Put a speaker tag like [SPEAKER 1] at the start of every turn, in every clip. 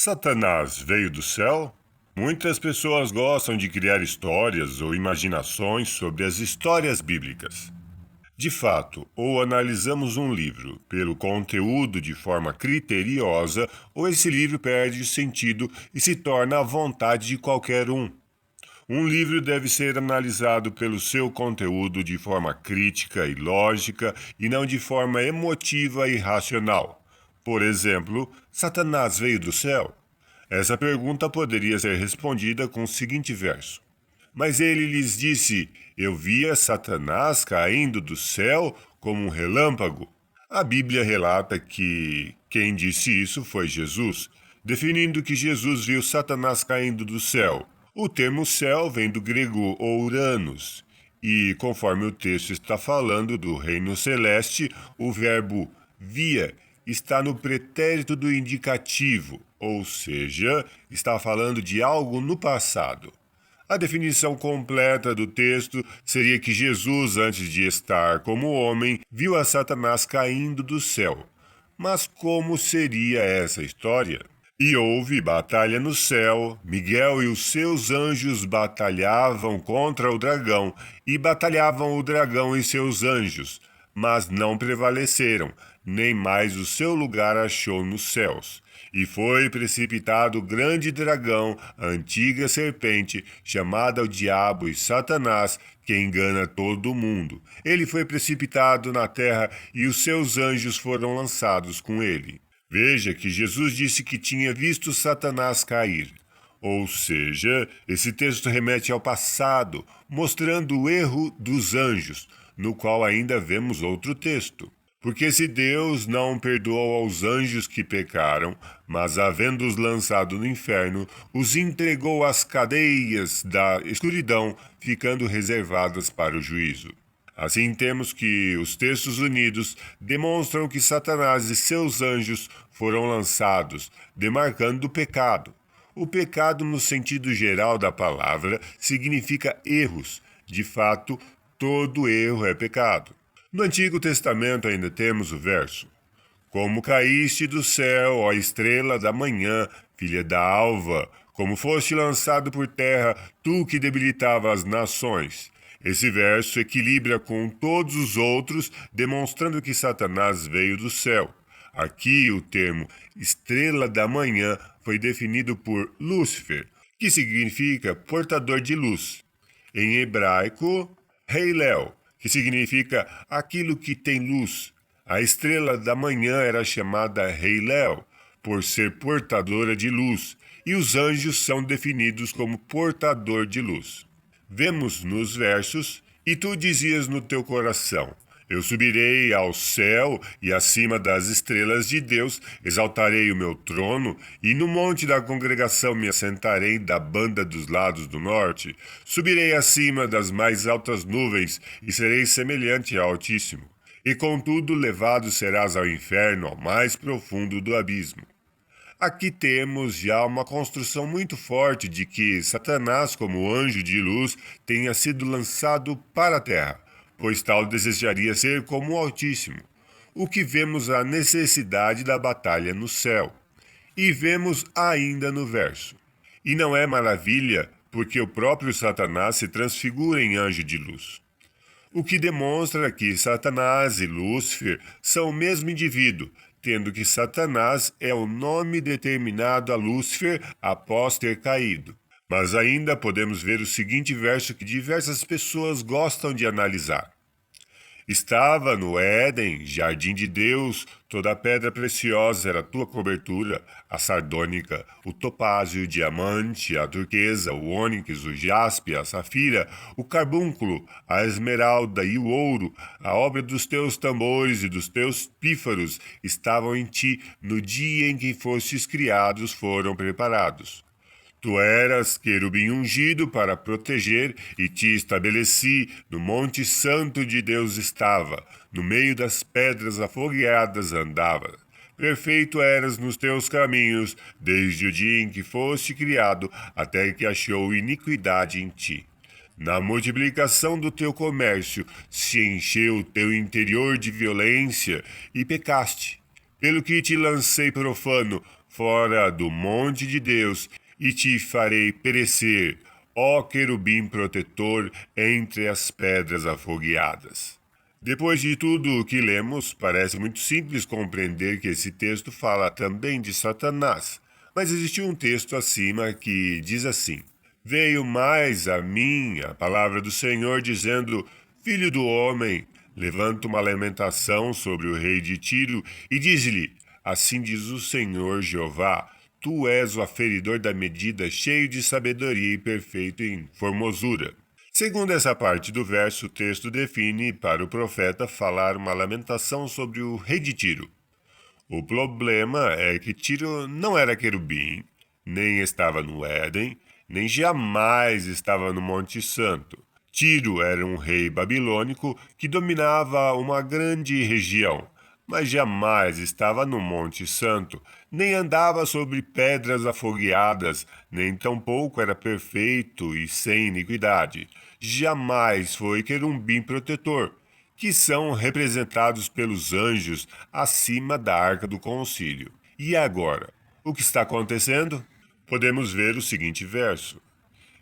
[SPEAKER 1] Satanás veio do céu? Muitas pessoas gostam de criar histórias ou imaginações sobre as histórias bíblicas. De fato, ou analisamos um livro pelo conteúdo de forma criteriosa, ou esse livro perde sentido e se torna à vontade de qualquer um. Um livro deve ser analisado pelo seu conteúdo de forma crítica e lógica e não de forma emotiva e racional. Por exemplo, Satanás veio do céu? Essa pergunta poderia ser respondida com o seguinte verso: Mas ele lhes disse: Eu via Satanás caindo do céu como um relâmpago. A Bíblia relata que quem disse isso foi Jesus, definindo que Jesus viu Satanás caindo do céu. O termo céu vem do grego ouranos, e conforme o texto está falando do reino celeste, o verbo via está no pretérito do indicativo, ou seja, está falando de algo no passado. A definição completa do texto seria que Jesus, antes de estar como homem, viu a Satanás caindo do céu. Mas como seria essa história? E houve batalha no céu, Miguel e os seus anjos batalhavam contra o dragão, e batalhavam o dragão e seus anjos, mas não prevaleceram, nem mais o seu lugar achou nos céus. E foi precipitado o grande dragão, a antiga serpente, chamada o Diabo e Satanás, que engana todo o mundo. Ele foi precipitado na terra e os seus anjos foram lançados com ele. Veja que Jesus disse que tinha visto Satanás cair. Ou seja, esse texto remete ao passado, mostrando o erro dos anjos, no qual ainda vemos outro texto. Porque se Deus não perdoou aos anjos que pecaram, mas havendo-os lançado no inferno, os entregou às cadeias da escuridão, ficando reservadas para o juízo. Assim temos que os textos unidos demonstram que Satanás e seus anjos foram lançados, demarcando o pecado. O pecado, no sentido geral da palavra, significa erros. De fato, todo erro é pecado. No Antigo Testamento ainda temos o verso: Como caíste do céu, ó estrela da manhã, filha da alva, como foste lançado por terra, tu que debilitava as nações. Esse verso equilibra com todos os outros, demonstrando que Satanás veio do céu. Aqui o termo estrela da manhã foi definido por Lúcifer, que significa portador de luz. Em hebraico, Heilel, que significa aquilo que tem luz. A estrela da manhã era chamada Heilel, por ser portadora de luz, e os anjos são definidos como portador de luz. Vemos nos versos: E tu dizias no teu coração: Eu subirei ao céu e acima das estrelas de Deus exaltarei o meu trono, e no monte da congregação me assentarei da banda dos lados do norte. Subirei acima das mais altas nuvens e serei semelhante ao Altíssimo. E contudo levado serás ao inferno, ao mais profundo do abismo. Aqui temos já uma construção muito forte de que Satanás, como anjo de luz, tenha sido lançado para a terra, pois tal desejaria ser como o Altíssimo. O que vemos a necessidade da batalha no céu. E vemos ainda no verso: E não é maravilha, porque o próprio Satanás se transfigura em anjo de luz. O que demonstra que Satanás e Lúcifer são o mesmo indivíduo, tendo que Satanás é o nome determinado a Lúcifer após ter caído. Mas ainda podemos ver o seguinte verso que diversas pessoas gostam de analisar. Estava no Éden, jardim de Deus, toda a pedra preciosa era tua cobertura, a sardônica, o topázio, o diamante, a turquesa, o ônix, o jaspe, a safira, o carbúnculo, a esmeralda e o ouro, a obra dos teus tambores e dos teus pífaros estavam em ti, no dia em que fostes criados foram preparados. Tu eras querubim ungido para proteger, e te estabeleci, no monte santo de Deus estava, no meio das pedras afogueadas andava. Perfeito eras nos teus caminhos, desde o dia em que foste criado, até que achou iniquidade em ti. Na multiplicação do teu comércio se encheu o teu interior de violência, e pecaste. Pelo que te lancei profano, fora do monte de Deus, e te farei perecer, ó querubim protetor, entre as pedras afogueadas. Depois de tudo o que lemos, parece muito simples compreender que esse texto fala também de Satanás. Mas existe um texto acima que diz assim: Veio mais a mim a palavra do Senhor, dizendo: Filho do homem, levanta uma lamentação sobre o rei de Tiro e diz-lhe: Assim diz o Senhor Jeová: Tu és o aferidor da medida, cheio de sabedoria e perfeito em formosura. Segundo essa parte do verso, o texto define para o profeta falar uma lamentação sobre o rei de Tiro. O problema é que Tiro não era querubim, nem estava no Éden, nem jamais estava no Monte Santo. Tiro era um rei babilônico que dominava uma grande região, mas jamais estava no Monte Santo, nem andava sobre pedras afogueadas, nem tampouco era perfeito e sem iniquidade. Jamais foi querubim protetor, que são representados pelos anjos acima da arca do concílio. E agora, o que está acontecendo? Podemos ver o seguinte verso.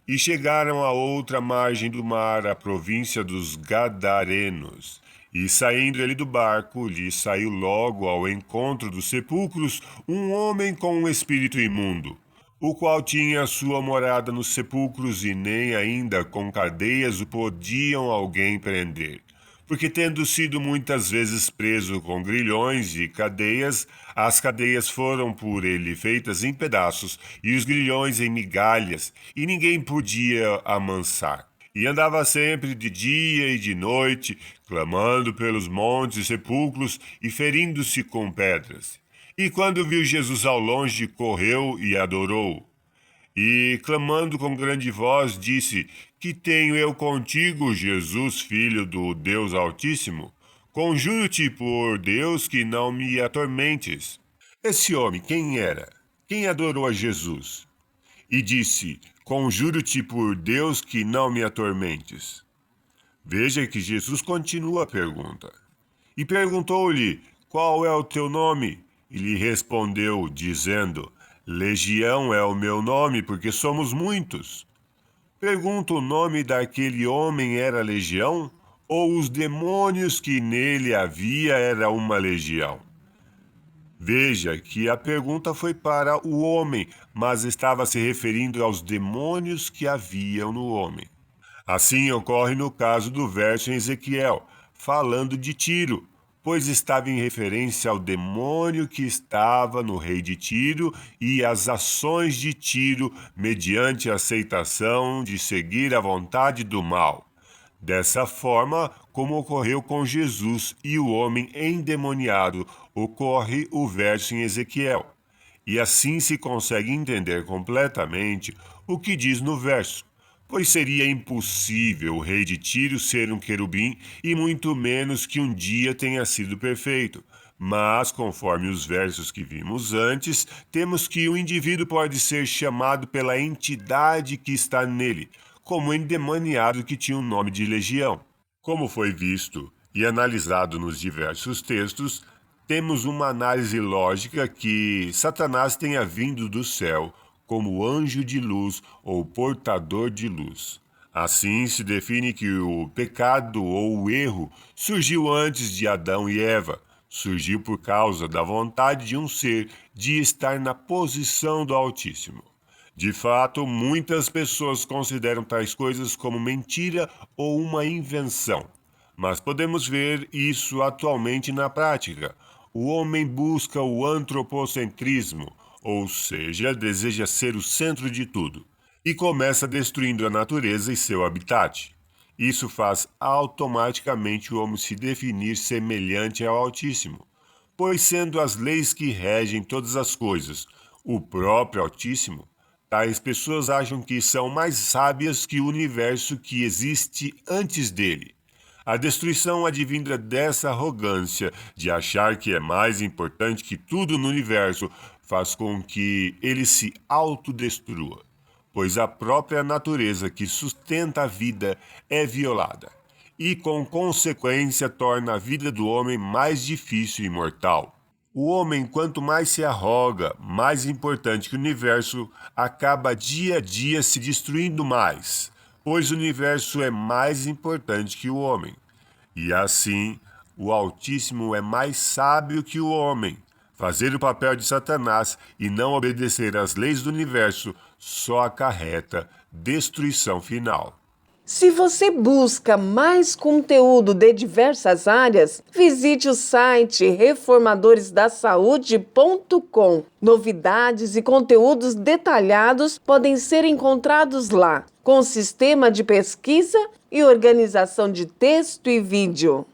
[SPEAKER 1] E chegaram à outra margem do mar, a província dos Gadarenos. E saindo ele do barco, lhe saiu logo ao encontro dos sepulcros um homem com um espírito imundo, o qual tinha sua morada nos sepulcros, e nem ainda com cadeias o podiam alguém prender. Porque tendo sido muitas vezes preso com grilhões e cadeias, as cadeias foram por ele feitas em pedaços, e os grilhões em migalhas, e ninguém podia amansar. E andava sempre de dia e de noite, clamando pelos montes e sepulcros, e ferindo-se com pedras. E quando viu Jesus ao longe, correu e adorou. E, clamando com grande voz, disse: Que tenho eu contigo, Jesus, filho do Deus Altíssimo? Conjuro-te por Deus que não me atormentes. Esse homem, quem era? Quem adorou a Jesus? E disse: Conjuro-te por Deus que não me atormentes. Veja que Jesus continua a pergunta. E perguntou-lhe: Qual é o teu nome? E lhe respondeu, dizendo: Legião é o meu nome, porque somos muitos. Pergunta: o nome daquele homem era Legião? Ou os demônios que nele havia era uma legião? Veja que a pergunta foi para o homem, mas estava se referindo aos demônios que haviam no homem. Assim ocorre no caso do verso em Ezequiel, falando de Tiro, pois estava em referência ao demônio que estava no rei de Tiro e às ações de Tiro mediante a aceitação de seguir a vontade do mal. Dessa forma, como ocorreu com Jesus e o homem endemoniado, ocorre o verso em Ezequiel. E assim se consegue entender completamente o que diz no verso, pois seria impossível o rei de Tiro ser um querubim e muito menos que um dia tenha sido perfeito. Mas, conforme os versos que vimos antes, temos que o indivíduo pode ser chamado pela entidade que está nele, como o endemoniado que tinha o nome de legião. Como foi visto e analisado nos diversos textos, temos uma análise lógica que Satanás tenha vindo do céu como anjo de luz ou portador de luz. Assim se define que o pecado ou o erro surgiu antes de Adão e Eva, surgiu por causa da vontade de um ser de estar na posição do Altíssimo. De fato, muitas pessoas consideram tais coisas como mentira ou uma invenção. Mas podemos ver isso atualmente na prática. O homem busca o antropocentrismo, ou seja, deseja ser o centro de tudo, e começa destruindo a natureza e seu habitat. Isso faz automaticamente o homem se definir semelhante ao Altíssimo, pois sendo as leis que regem todas as coisas o próprio Altíssimo, tais pessoas acham que são mais sábias que o universo que existe antes dele. A destruição advinda dessa arrogância de achar que é mais importante que tudo no universo faz com que ele se autodestrua, pois a própria natureza que sustenta a vida é violada e, com consequência, torna a vida do homem mais difícil e mortal. O homem, quanto mais se arroga, mais importante que o universo, acaba dia a dia se destruindo mais, pois o universo é mais importante que o homem. E assim, o Altíssimo é mais sábio que o homem. Fazer o papel de Satanás e não obedecer às leis do universo só acarreta destruição final.
[SPEAKER 2] Se você busca mais conteúdo de diversas áreas, visite o site reformadoresdasaude.com. Novidades e conteúdos detalhados podem ser encontrados lá, com sistema de pesquisa e organização de texto e vídeo.